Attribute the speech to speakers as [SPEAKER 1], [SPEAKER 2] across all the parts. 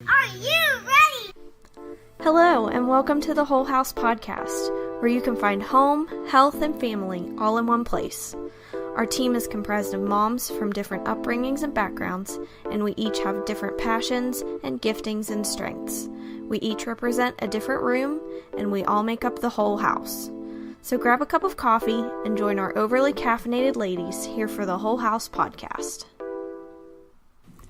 [SPEAKER 1] Are you ready?
[SPEAKER 2] Hello, and welcome to the Whole House Podcast, where you can find home, health, and family all in one place. Our team is comprised of moms from different upbringings and backgrounds, and we each have different passions and giftings and strengths. We each represent a different room, and we all make up the whole house. So grab a cup of coffee and join our overly caffeinated ladies here for the Whole House Podcast.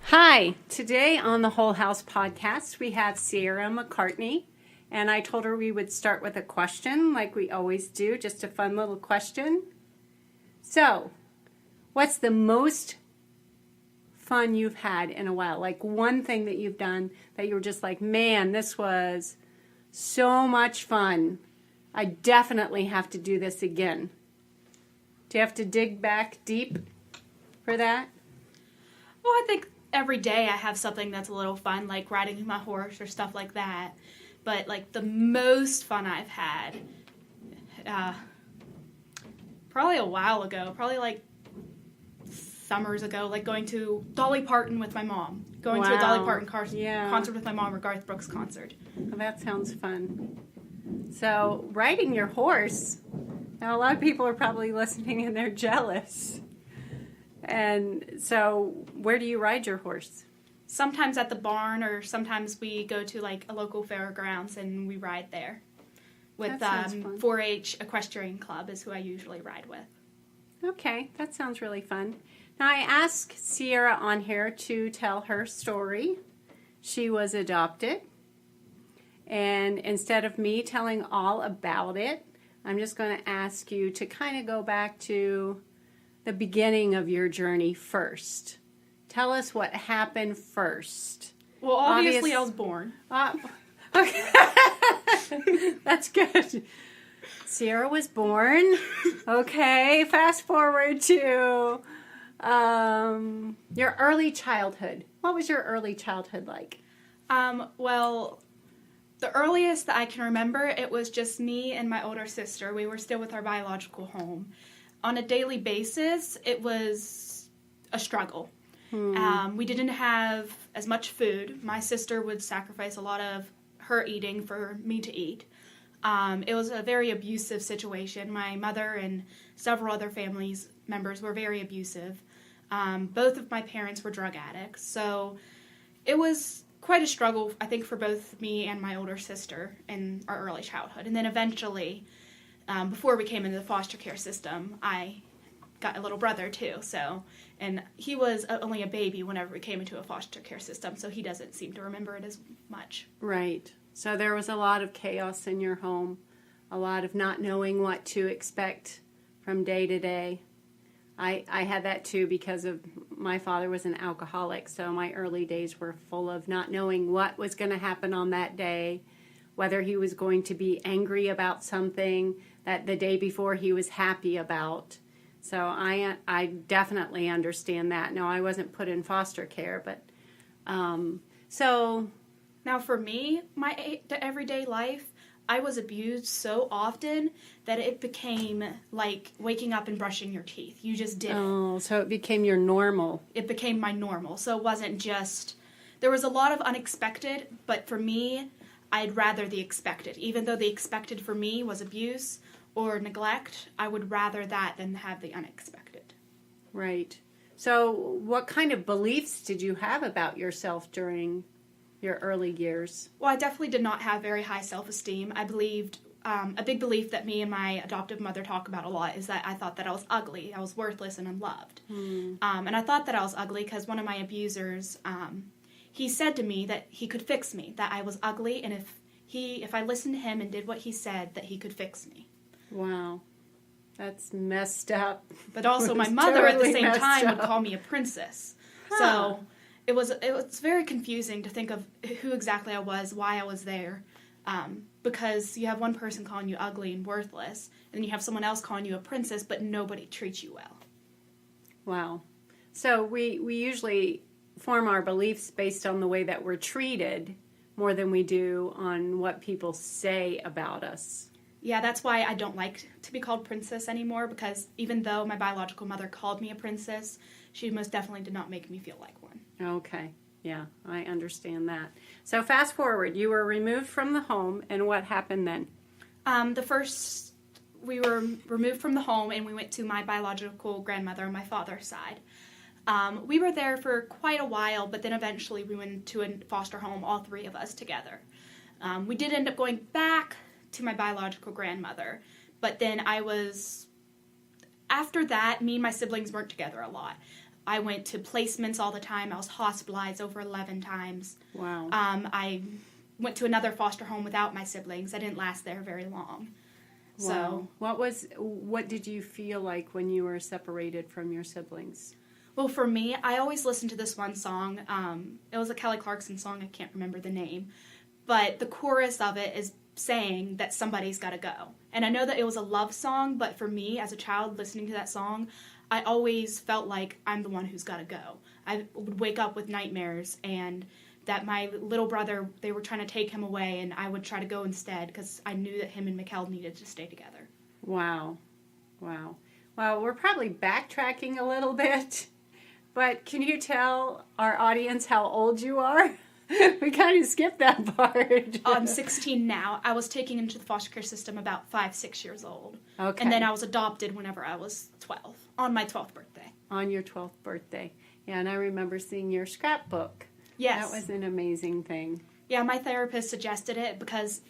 [SPEAKER 3] Hi, today on the Whole House Podcast, we have Ciarra McCartney, and I told her we would start with a question like we always do, just a fun little question. So, what's the most fun you've had in a while? Like one thing that you've done that you were just like, man, this was so much fun. I definitely have to do this again. Do you have to dig back deep for that?
[SPEAKER 4] Well, I think every day I have something that's a little fun, like riding my horse or stuff like that. But, like, the most fun I've had, probably a while ago, probably, like, summers ago, like going to Dolly Parton with my mom. Going to a Dolly Parton concert with my mom or Garth Brooks concert.
[SPEAKER 3] Well, that sounds fun. So, riding your horse, now a lot of people are probably listening and they're jealous. And so, where do you ride your horse?
[SPEAKER 4] Sometimes at the barn, or sometimes we go to, like, a local fairgrounds and we ride there. With 4-H Equestrian Club is who I usually ride with.
[SPEAKER 3] Okay, that sounds really fun. Now, I asked Ciarra on here to tell her story. She was adopted. And instead of me telling all about it, I'm just going to ask you to kind of go back to the beginning of your journey first. Tell us what happened first.
[SPEAKER 4] Well, obviously I was born.
[SPEAKER 3] Okay. That's good. Ciarra was born. Okay, fast forward to your early childhood. What was your early childhood like?
[SPEAKER 4] Well, the earliest that I can remember, it was just me and my older sister. We were still with our biological home. On a daily basis, it was a struggle. We didn't have as much food. My sister would sacrifice a lot of her eating for me to eat. It was a very abusive situation. My mother and several other family members were very abusive. Both of my parents were drug addicts. So it was quite a struggle, I think, for both me and my older sister in our early childhood. And then eventually, before we came into the foster care system, I got a little brother too. And he was only a baby whenever we came into a foster care system, so he doesn't seem to remember it as much.
[SPEAKER 3] Right. So there was a lot of chaos in your home, a lot of not knowing what to expect from day to day. I had that too because of my father was an alcoholic, so my early days were full of not knowing what was going to happen on that day, whether he was going to be angry about something that the day before he was happy about. So I definitely understand that. No, I wasn't put in foster care, but so...
[SPEAKER 4] Now for me, my everyday life, I was abused so often that it became like waking up and brushing your teeth. You just did it.
[SPEAKER 3] Oh, so it became your normal.
[SPEAKER 4] It became my normal. So it wasn't just... There was a lot of unexpected, but for me, I'd rather the expected. Even though the expected for me was abuse or neglect, I would rather that than have the unexpected.
[SPEAKER 3] Right. So what kind of beliefs did you have about yourself during your early years?
[SPEAKER 4] Well, I definitely did not have very high self-esteem. I believed, a big belief that me and my adoptive mother talk about a lot is that I thought that I was ugly, I was worthless and unloved. And I thought that I was ugly because one of my abusers, he said to me that he could fix me, that I was ugly, and if I listened to him and did what he said, that he could fix me.
[SPEAKER 3] Wow. That's messed up.
[SPEAKER 4] But also my mother at the same time would call me a princess. Huh. So it was very confusing to think of who exactly I was, why I was there. Because you have one person calling you ugly and worthless, and then you have someone else calling you a princess, but nobody treats you well.
[SPEAKER 3] Wow. So we usually form our beliefs based on the way that we're treated more than we do on what people say about us.
[SPEAKER 4] Yeah, that's why I don't like to be called princess anymore, because even though my biological mother called me a princess, she most definitely did not make me feel like one.
[SPEAKER 3] Okay. Yeah, I understand that. So fast forward, you were removed from the home, and what happened then?
[SPEAKER 4] We were removed from the home, and we went to my biological grandmother on my father's side. We were there for quite a while, but then eventually we went to a foster home, all three of us together. We did end up going back to my biological grandmother, but then after that, me and my siblings weren't together a lot. I went to placements all the time. I was hospitalized over 11 times.
[SPEAKER 3] Wow.
[SPEAKER 4] I went to another foster home without my siblings. I didn't last there very long.
[SPEAKER 3] Wow. So, what did you feel like when you were separated from your siblings?
[SPEAKER 4] Well, for me, I always listened to this one song. It was a Kelly Clarkson song. I can't remember the name. But the chorus of it is saying that somebody's got to go. And I know that it was a love song, but for me, as a child listening to that song, I always felt like I'm the one who's got to go. I would wake up with nightmares, and that my little brother, they were trying to take him away, and I would try to go instead because I knew that him and Mikkel needed to stay together.
[SPEAKER 3] Wow. Well, we're probably backtracking a little bit, but can you tell our audience how old you are? We kind of skipped that part.
[SPEAKER 4] I'm 16 now. I was taken into the foster care system about 5-6 years old.
[SPEAKER 3] Okay.
[SPEAKER 4] And then I was adopted whenever I was 12, on my 12th birthday.
[SPEAKER 3] On your 12th birthday. Yeah, and I remember seeing your scrapbook.
[SPEAKER 4] Yes.
[SPEAKER 3] That was an amazing thing.
[SPEAKER 4] Yeah, my therapist suggested it because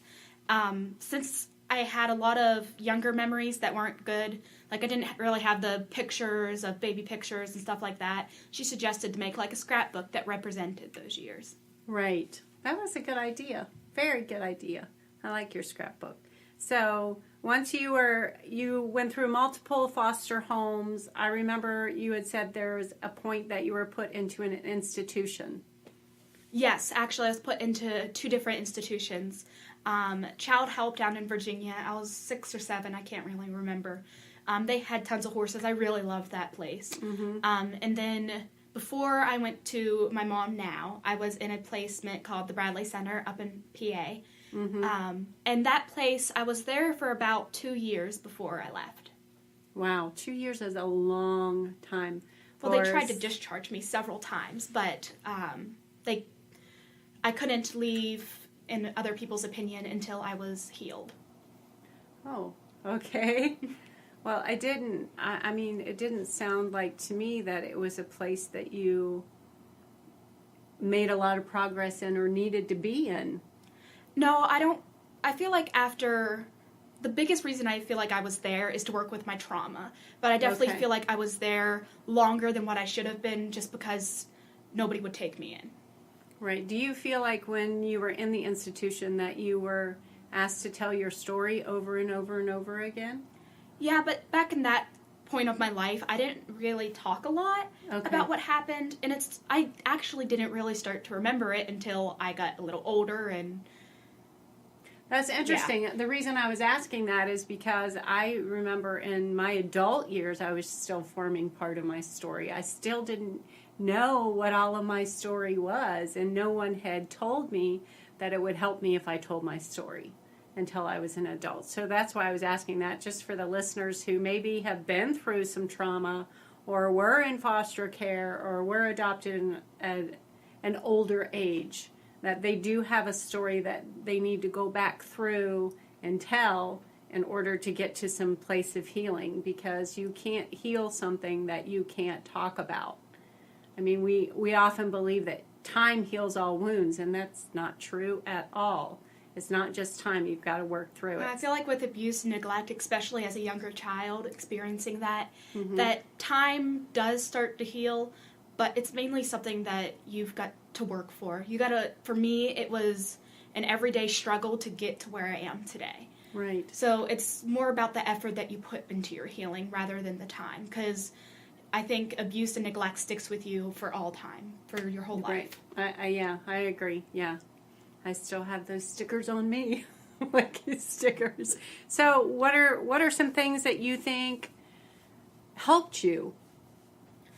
[SPEAKER 4] since I had a lot of younger memories that weren't good, like I didn't really have the pictures of baby pictures and stuff like that, she suggested to make like a scrapbook that represented those years.
[SPEAKER 3] Right. That was a good idea. Very good idea. I like your scrapbook. So once you went through multiple foster homes, I remember you had said there was a point that you were put into an institution.
[SPEAKER 4] Yes, actually I was put into 2 different institutions. Child Help down in Virginia. I was 6 or 7. I can't really remember. They had tons of horses. I really loved that place. Mm-hmm. And then before I went to my mom now, I was in a placement called the Bradley Center up in PA. Mm-hmm. And that place, I was there for about 2 years before I left.
[SPEAKER 3] Wow, 2 years is a long time.
[SPEAKER 4] Well, they tried to discharge me several times, but I couldn't leave, in other people's opinion, until I was healed.
[SPEAKER 3] Oh, okay. Well, it didn't sound like to me that it was a place that you made a lot of progress in or needed to be in.
[SPEAKER 4] No, I don't. I feel like the biggest reason I feel like I was there is to work with my trauma. But I definitely feel like I was there longer than what I should have been just because nobody would take me in.
[SPEAKER 3] Right. Do you feel like when you were in the institution that you were asked to tell your story over and over and over again?
[SPEAKER 4] Yeah, but back in that point of my life, I didn't really talk a lot about what happened, and I actually didn't really start to remember it until I got a little older. And
[SPEAKER 3] that's interesting. Yeah. The reason I was asking that is because I remember in my adult years, I was still forming part of my story. I still didn't know what all of my story was, and no one had told me that it would help me if I told my story until I was an adult. So that's why I was asking that, just for the listeners who maybe have been through some trauma or were in foster care or were adopted at an older age, that they do have a story that they need to go back through and tell in order to get to some place of healing, because you can't heal something that you can't talk about. I mean, we often believe that time heals all wounds, and that's not true at all. It's not just time. You've got to work through it.
[SPEAKER 4] I feel like with abuse and neglect, especially as a younger child experiencing that,
[SPEAKER 3] Mm-hmm.
[SPEAKER 4] that time does start to heal, but it's mainly something that you've got to work for. For me, it was an everyday struggle to get to where I am today.
[SPEAKER 3] Right.
[SPEAKER 4] So it's more about the effort that you put into your healing rather than the time, because I think abuse and neglect sticks with you for all time, for your whole life.
[SPEAKER 3] Yeah, I agree. Yeah. I still have those stickers on me, like stickers. So what are some things that you think helped you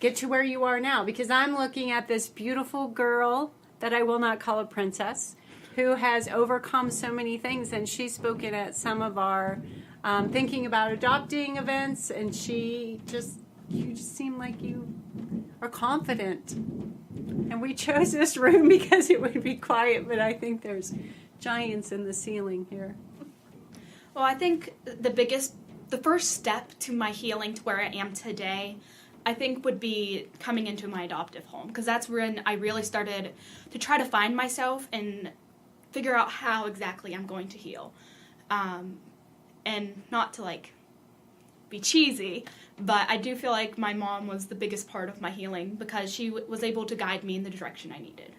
[SPEAKER 3] get to where you are now? Because I'm looking at this beautiful girl that I will not call a princess, who has overcome so many things, and she's spoken at some of our thinking about adopting events, and you just seem like you are confident. And we chose this room because it would be quiet, but I think there's giants in the ceiling here.
[SPEAKER 4] Well, I think the first step to my healing to where I am today, I think would be coming into my adoptive home, because that's when I really started to try to find myself and figure out how exactly I'm going to heal. And not to be cheesy, but I do feel like my mom was the biggest part of my healing because she was able to guide me in the direction I needed.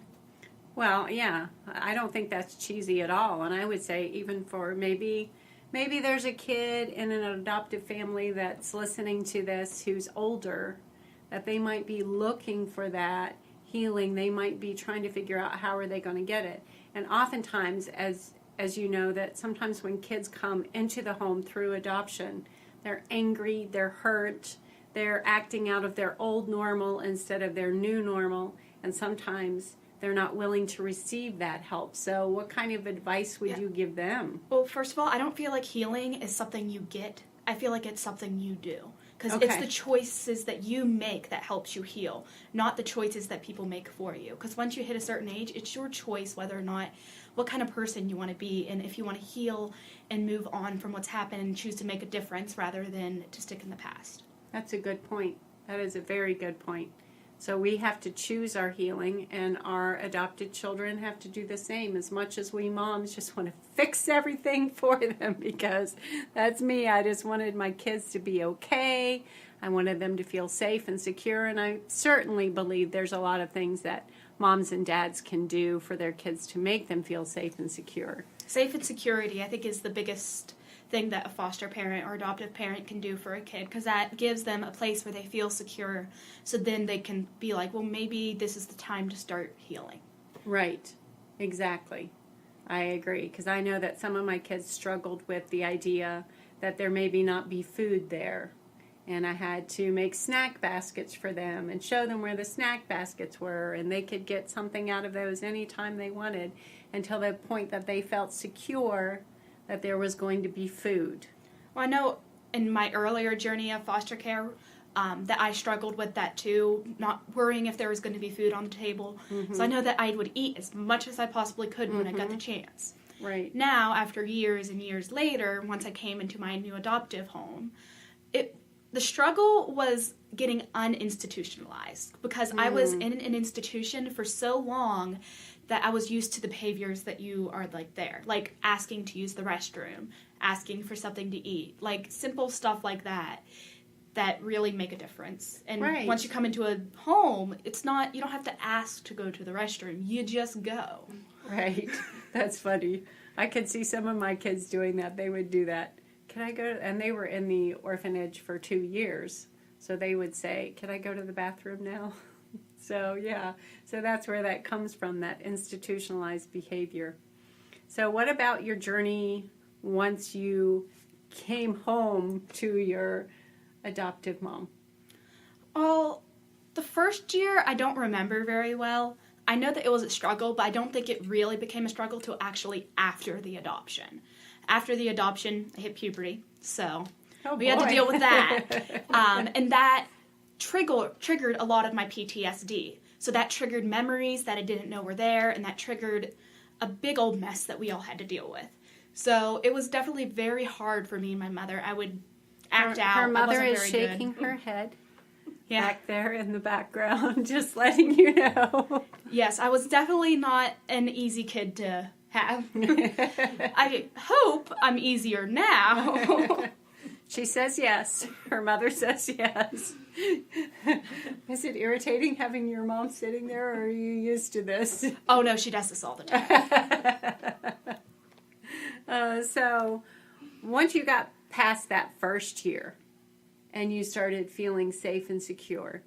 [SPEAKER 3] Well, yeah, I don't think that's cheesy at all. And I would say even for maybe there's a kid in an adoptive family that's listening to this who's older, that they might be looking for that healing. They might be trying to figure out how are they going to get it. And oftentimes, as you know, that sometimes when kids come into the home through adoption, they're angry, they're hurt, they're acting out of their old normal instead of their new normal, and sometimes they're not willing to receive that help. So what kind of advice would you give them?
[SPEAKER 4] Well, first of all, I don't feel like healing is something you get. I feel like it's something you do. Because it's the choices that you make that helps you heal, not the choices that people make for you. Because once you hit a certain age, it's your choice whether or not, what kind of person you want to be, and if you want to heal and move on from what's happened and choose to make a difference rather than to stick in the past.
[SPEAKER 3] That's a good point. That is a very good point. So we have to choose our healing, and our adopted children have to do the same. As much as we moms just want to fix everything for them, because that's me. I just wanted my kids to be okay. I wanted them to feel safe and secure, and I certainly believe there's a lot of things that moms and dads can do for their kids to make them feel safe and secure.
[SPEAKER 4] Safe and security, I think, is the biggest thing that a foster parent or adoptive parent can do for a kid, because that gives them a place where they feel secure, so then they can be like, well, maybe this is the time to start healing.
[SPEAKER 3] Right, exactly. I agree, because I know that some of my kids struggled with the idea that there maybe not be food there, and I had to make snack baskets for them and show them where the snack baskets were, and they could get something out of those anytime they wanted, until the point that they felt secure that there was going to be food.
[SPEAKER 4] Well, I know in my earlier journey of foster care that I struggled with that too, not worrying if there was going to be food on the table. Mm-hmm. So I know that I would eat as much as I possibly could when I got the chance.
[SPEAKER 3] Right.
[SPEAKER 4] Now, after years and years later, once I came into my new adoptive home, the struggle was getting uninstitutionalized, because I was in an institution for so long that I was used to the behaviors that you are there, like asking to use the restroom, asking for something to eat, like simple stuff like that really make a difference. And once you come into a home, you don't have to ask to go to the restroom, you just go.
[SPEAKER 3] Right. That's funny. I could see some of my kids doing that. They would do that. Can I go? And they were in the orphanage for 2 years. So they would say, can I go to the bathroom now? So, yeah. So that's where that comes from, that institutionalized behavior. So what about your journey once you came home to your adoptive mom?
[SPEAKER 4] Well, the first year I don't remember very well. I know that it was a struggle, but I don't think it really became a struggle till actually after the adoption. After the adoption, I hit puberty, so we had to deal with that. And that triggered a lot of my PTSD. So that triggered memories that I didn't know were there, and that triggered a big old mess that we all had to deal with. So it was definitely very hard for me and my mother. I would act out.
[SPEAKER 3] Her mother is shaking her head back there in the background, just letting you know.
[SPEAKER 4] Yes, I was definitely not an easy kid to have. I hope I'm easier now.
[SPEAKER 3] She says yes. Her mother says yes. Is it irritating having your mom sitting there, or are you used to this?
[SPEAKER 4] Oh, no, she does this all the time.
[SPEAKER 3] So once you got past that first year and you started feeling safe and secure,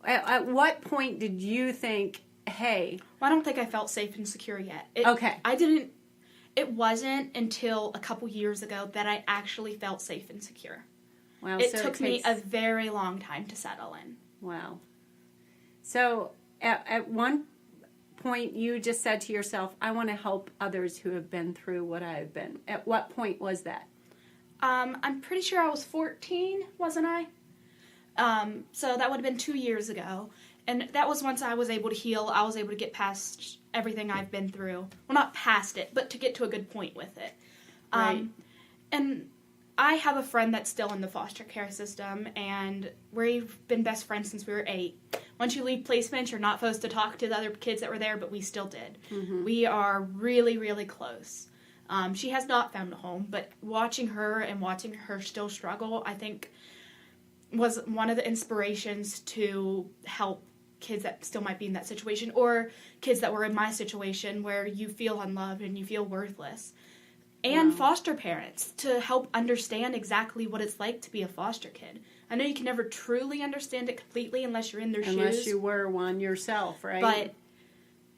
[SPEAKER 3] at what point did you think, hey...
[SPEAKER 4] Well, I don't think I felt safe and secure yet. It wasn't until a couple years ago that I actually felt safe and secure. Wow, it took me a very long time to settle in.
[SPEAKER 3] Wow. So at one point you just said to yourself, I want to help others who have been through what I have been. At what point was that?
[SPEAKER 4] I'm pretty sure I was 14, wasn't I? So that would have been 2 years ago. And that was once I was able to heal, I was able to get past everything I've been through. Well, not past it, but to get to a good point with it.
[SPEAKER 3] Right.
[SPEAKER 4] And I have a friend that's still in the foster care system, and we've been best friends since we were 8. Once you leave placement, you're not supposed to talk to the other kids that were there, but we still did.
[SPEAKER 3] Mm-hmm.
[SPEAKER 4] We are really, really close. She has not found a home, but watching her still struggle, I think, was one of the inspirations to help kids that still might be in that situation, or kids that were in my situation where you feel unloved and you feel worthless. And foster parents to help understand exactly what it's like to be a foster kid. I know you can never truly understand it completely unless you're in their shoes.
[SPEAKER 3] Unless you were one yourself, right?
[SPEAKER 4] But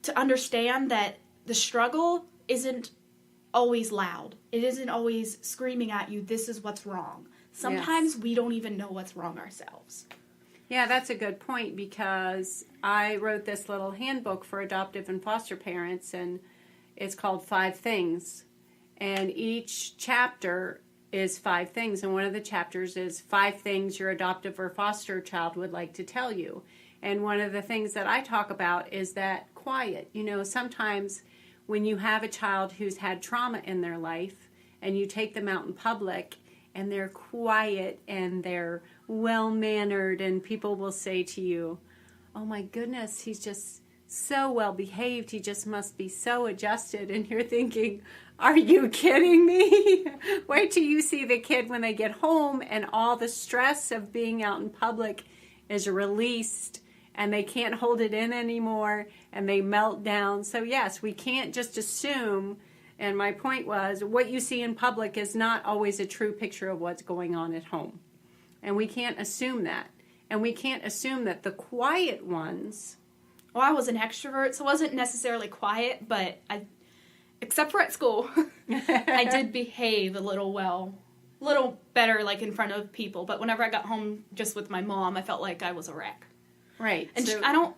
[SPEAKER 4] to understand that the struggle isn't always loud. It isn't always screaming at you, this is what's wrong. Sometimes we don't even know what's wrong ourselves.
[SPEAKER 3] Yeah, that's a good point, because I wrote this little handbook for adoptive and foster parents, and it's called 5 Things. And each chapter is 5 things, and one of the chapters is 5 things your adoptive or foster child would like to tell you. And one of the things that I talk about is that quiet. You know, sometimes when you have a child who's had trauma in their life and you take them out in public and they're quiet and they're well-mannered, and people will say to you, oh my goodness, he's just so well behaved, he just must be so adjusted. And you're thinking, are you kidding me? Wait till you see the kid when they get home and all the stress of being out in public is released and they can't hold it in anymore and they melt down. So yes, we can't just assume. And my point was, what you see in public is not always a true picture of what's going on at home. And we can't assume that. And we can't assume that the quiet ones...
[SPEAKER 4] Well, I was an extrovert, so I wasn't necessarily quiet, but except for at school, I did behave a little better, like, in front of people. But whenever I got home just with my mom, I felt like I was a wreck.
[SPEAKER 3] Right.
[SPEAKER 4] And
[SPEAKER 3] so,
[SPEAKER 4] I don't...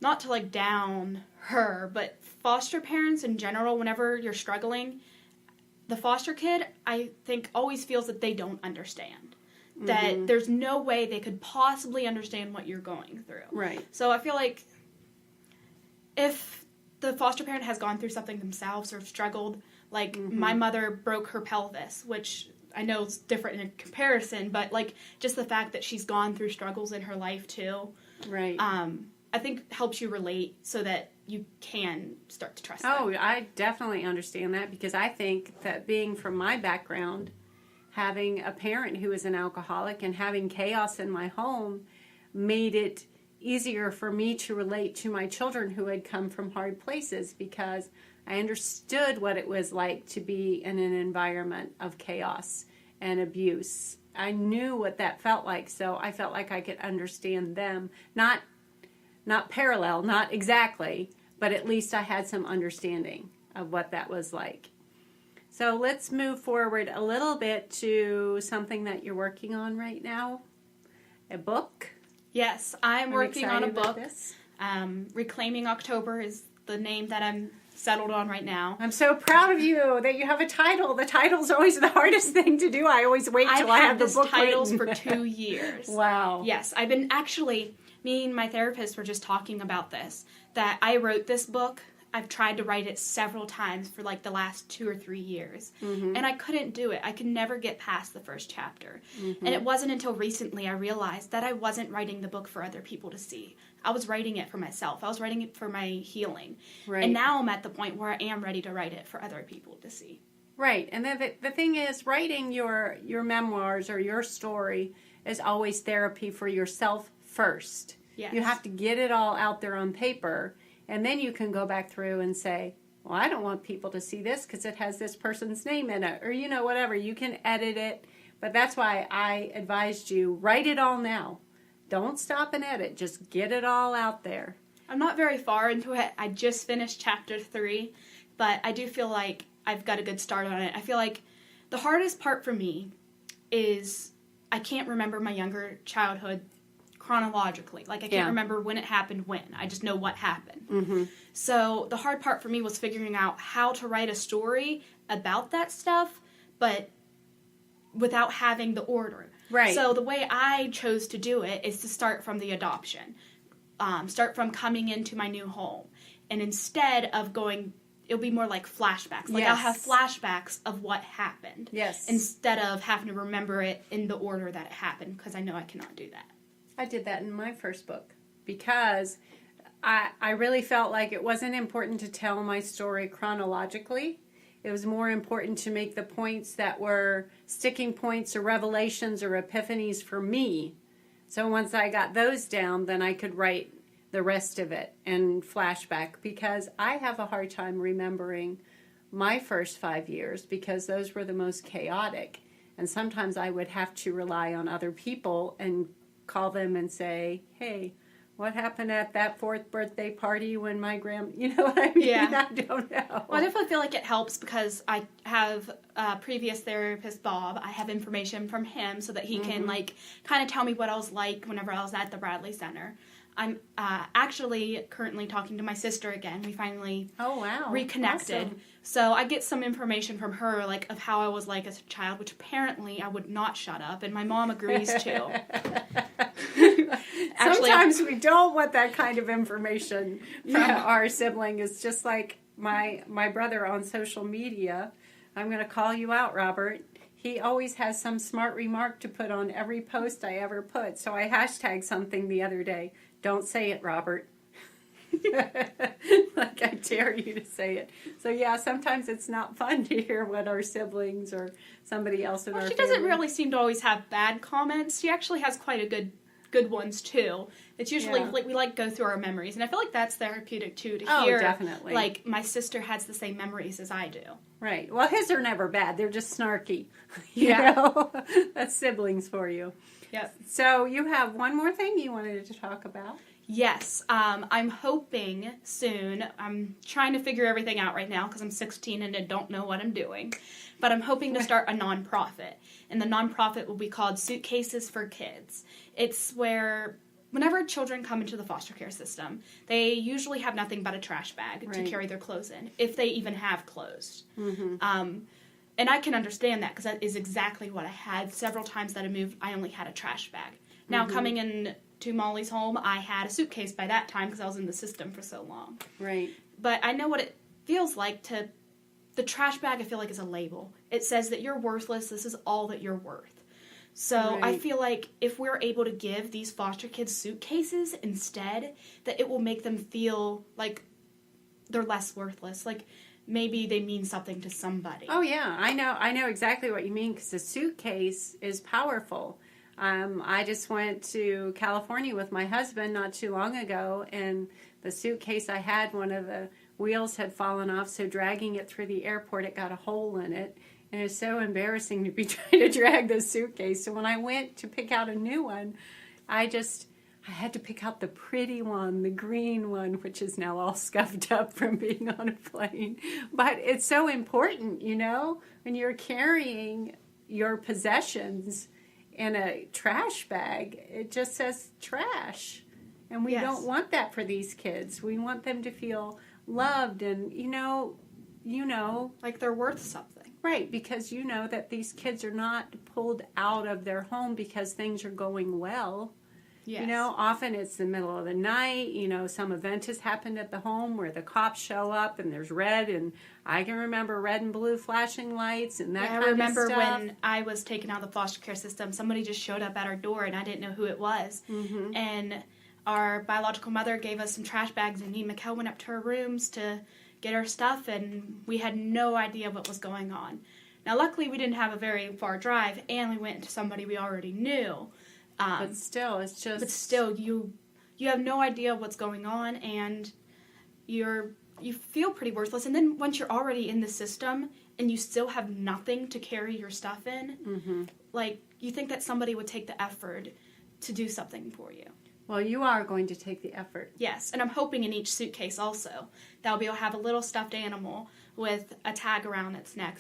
[SPEAKER 4] Not to, like, down her, but foster parents in general, whenever you're struggling, the foster kid, I think, always feels that they don't understand. That there's no way they could possibly understand what you're going through.
[SPEAKER 3] Right.
[SPEAKER 4] So I feel like if the foster parent has gone through something themselves or struggled, like my mother broke her pelvis, which I know is different in comparison, but like just the fact that she's gone through struggles in her life too.
[SPEAKER 3] Right.
[SPEAKER 4] I think helps you relate so that you can start to trust them.
[SPEAKER 3] Oh, I definitely understand that, because I think that being from my background, having a parent who is an alcoholic and having chaos in my home made it easier for me to relate to my children who had come from hard places, because I understood what it was like to be in an environment of chaos and abuse. I knew what that felt like, so I felt like I could understand them. Not parallel, not exactly, but at least I had some understanding of what that was like. So let's move forward a little bit to something that you're working on right now, a book.
[SPEAKER 4] Yes, I'm working on a book.
[SPEAKER 3] This.
[SPEAKER 4] Reclaiming October is the name that I'm settled on right now.
[SPEAKER 3] I'm so proud of you that you have a title. The title's always the hardest thing to do. I always wait till I have the book
[SPEAKER 4] titles
[SPEAKER 3] written.
[SPEAKER 4] for 2 years.
[SPEAKER 3] Wow.
[SPEAKER 4] Yes, I've been actually, me and my therapist were just talking about this, that I wrote this book. I've tried to write it several times for like the last 2 or 3 years. And I couldn't do it. I could never get past the first chapter. And it wasn't until recently I realized that I wasn't writing the book for other people to see. I was writing it for myself. I was writing it for my healing.
[SPEAKER 3] Right.
[SPEAKER 4] And now I'm at the point where I am ready to write it for other people to see.
[SPEAKER 3] Right. And then the thing is, writing your memoirs or your story is always therapy for yourself first.
[SPEAKER 4] Yes.
[SPEAKER 3] You have to get it all out there on paper. And then you can go back through and say, well, I don't want people to see this because it has this person's name in it. Or, you know, whatever. You can edit it. But that's why I advised you, write it all now. Don't stop and edit. Just get it all out there.
[SPEAKER 4] I'm not very far into it. I just finished chapter 3. But I do feel like I've got a good start on it. I feel like the hardest part for me is I can't remember my younger childhood chronologically. Like, I can't remember when it happened when. I just know what happened. So the hard part for me was figuring out how to write a story about that stuff, but without having the order.
[SPEAKER 3] Right.
[SPEAKER 4] So the way I chose to do it is to start from the adoption. start from coming into my new home. And instead of going, it'll be more like flashbacks. Like, I'll have flashbacks of what happened.
[SPEAKER 3] Yes.
[SPEAKER 4] Instead of having to remember it in the order that it happened, because I know I cannot do that.
[SPEAKER 3] I did that in my first book because I really felt like it wasn't important to tell my story chronologically. It was more important to make the points that were sticking points or revelations or epiphanies for me. So once I got those down, then I could write the rest of it and flashback, because I have a hard time remembering my first 5 years because those were the most chaotic. And sometimes I would have to rely on other people and call them and say, hey, what happened at that 4th birthday party when my you know what I mean?
[SPEAKER 4] Yeah.
[SPEAKER 3] I don't know.
[SPEAKER 4] Well, I definitely feel like it helps because I have a previous therapist, Bob. I have information from him so that he can, like, kind of tell me what I was like whenever I was at the Bradley Center. I'm actually currently talking to my sister again. We finally reconnected.
[SPEAKER 3] Awesome.
[SPEAKER 4] So I get some information from her, like, of how I was like as a child, which apparently I would not shut up, and my mom agrees too. Actually,
[SPEAKER 3] sometimes we don't want that kind of information from our sibling. It's just like my brother on social media. I'm going to call you out, Robert. He always has some smart remark to put on every post I ever put. So I hashtagged something the other day. Don't say it, Robert. Like, I dare you to say it. So yeah, sometimes it's not fun to hear what our siblings or somebody else in our family.
[SPEAKER 4] She doesn't really seem to always have bad comments. She actually has quite a good ones too. It's usually like we like go through our memories, and I feel like that's therapeutic too to hear.
[SPEAKER 3] Definitely.
[SPEAKER 4] Like, my sister has the same memories as I do.
[SPEAKER 3] Right. Well, his are never bad. They're just snarky. You know? That's siblings for you.
[SPEAKER 4] Yep.
[SPEAKER 3] So you have one more thing you wanted to talk about?
[SPEAKER 4] Yes. I'm hoping soon. I'm trying to figure everything out right now because I'm 16 and I don't know what I'm doing. But I'm hoping to start a nonprofit. And the nonprofit will be called Suitcases for Kids. It's where whenever children come into the foster care system, they usually have nothing but a trash bag to carry their clothes in, if they even have clothes. And I can understand that because that is exactly what I had. Several times that I moved, I only had a trash bag. Now, coming in to Molly's home, I had a suitcase by that time because I was in the system for so long.
[SPEAKER 3] Right.
[SPEAKER 4] But I know what it feels like to... The trash bag, I feel like, is a label. It says that you're worthless. This is all that you're worth. So I feel like if we're able to give these foster kids suitcases instead, that it will make them feel like they're less worthless. Like, maybe they mean something to somebody.
[SPEAKER 3] Oh, yeah. I know exactly what you mean, because a suitcase is powerful. I just went to California with my husband not too long ago, and the suitcase I had, one of the wheels had fallen off, so dragging it through the airport, it got a hole in it. And it was so embarrassing to be trying to drag the suitcase. So when I went to pick out a new one, I had to pick out the pretty one, the green one, which is now all scuffed up from being on a plane. But it's so important, you know, when you're carrying your possessions in a trash bag, it just says trash. And we don't want that for these kids. We want them to feel loved and, you know,
[SPEAKER 4] like they're worth something.
[SPEAKER 3] Right, because you know that these kids are not pulled out of their home because things are going well. Yes. You know, often it's the middle of the night, you know, some event has happened at the home where the cops show up and there's red, and I can remember red and blue flashing lights and that kind of stuff. I remember
[SPEAKER 4] when I was taken out of the foster care system, somebody just showed up at our door and I didn't know who it was. Mm-hmm. And our biological mother gave us some trash bags, and me and Mikkel went up to her rooms to get our stuff, and we had no idea what was going on. Now, luckily, we didn't have a very far drive, and we went to somebody we already knew.
[SPEAKER 3] But still, it's just...
[SPEAKER 4] But still, you have no idea what's going on, and you feel pretty worthless. And then once you're already in the system, and you still have nothing to carry your stuff in, like, you think that somebody would take the effort to do something for you.
[SPEAKER 3] Well, you are going to take the effort.
[SPEAKER 4] Yes, and I'm hoping in each suitcase also that I'll be able to have a little stuffed animal with a tag around its neck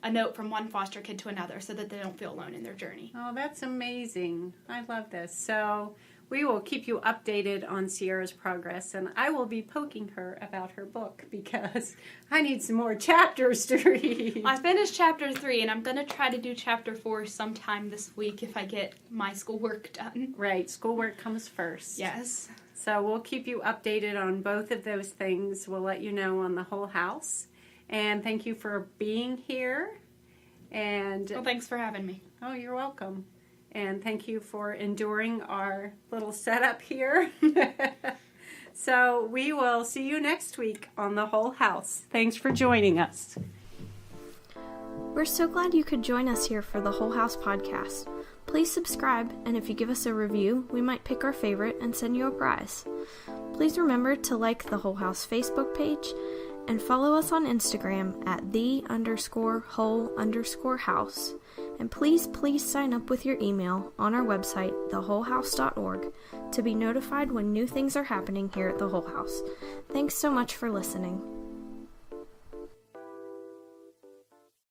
[SPEAKER 4] a note from one foster kid to another so that they don't feel alone in their journey.
[SPEAKER 3] Oh, that's amazing. I love this. So we will keep you updated on Ciarra's progress, and I will be poking her about her book because I need some more chapters to read.
[SPEAKER 4] I finished chapter 3, and I'm going to try to do chapter 4 sometime this week if I get my schoolwork done.
[SPEAKER 3] Right. Schoolwork comes first.
[SPEAKER 4] Yes.
[SPEAKER 3] So we'll keep you updated on both of those things. We'll let you know on the whole house. And thank you for being here. And
[SPEAKER 4] Well, thanks for having me.
[SPEAKER 3] oh, you're welcome. And thank you for enduring our little setup here. So we will see you next week on the whole house. Thanks for joining us.
[SPEAKER 2] We're so glad you could join us here for the Whole House podcast. Please subscribe, and if you give us a review, we might pick our favorite and send you a prize. Please remember to like the Whole House Facebook page and follow us on Instagram at _whole_house. And please sign up with your email on our website, thewholehouse.org, to be notified when new things are happening here at the Whole House. Thanks so much for listening.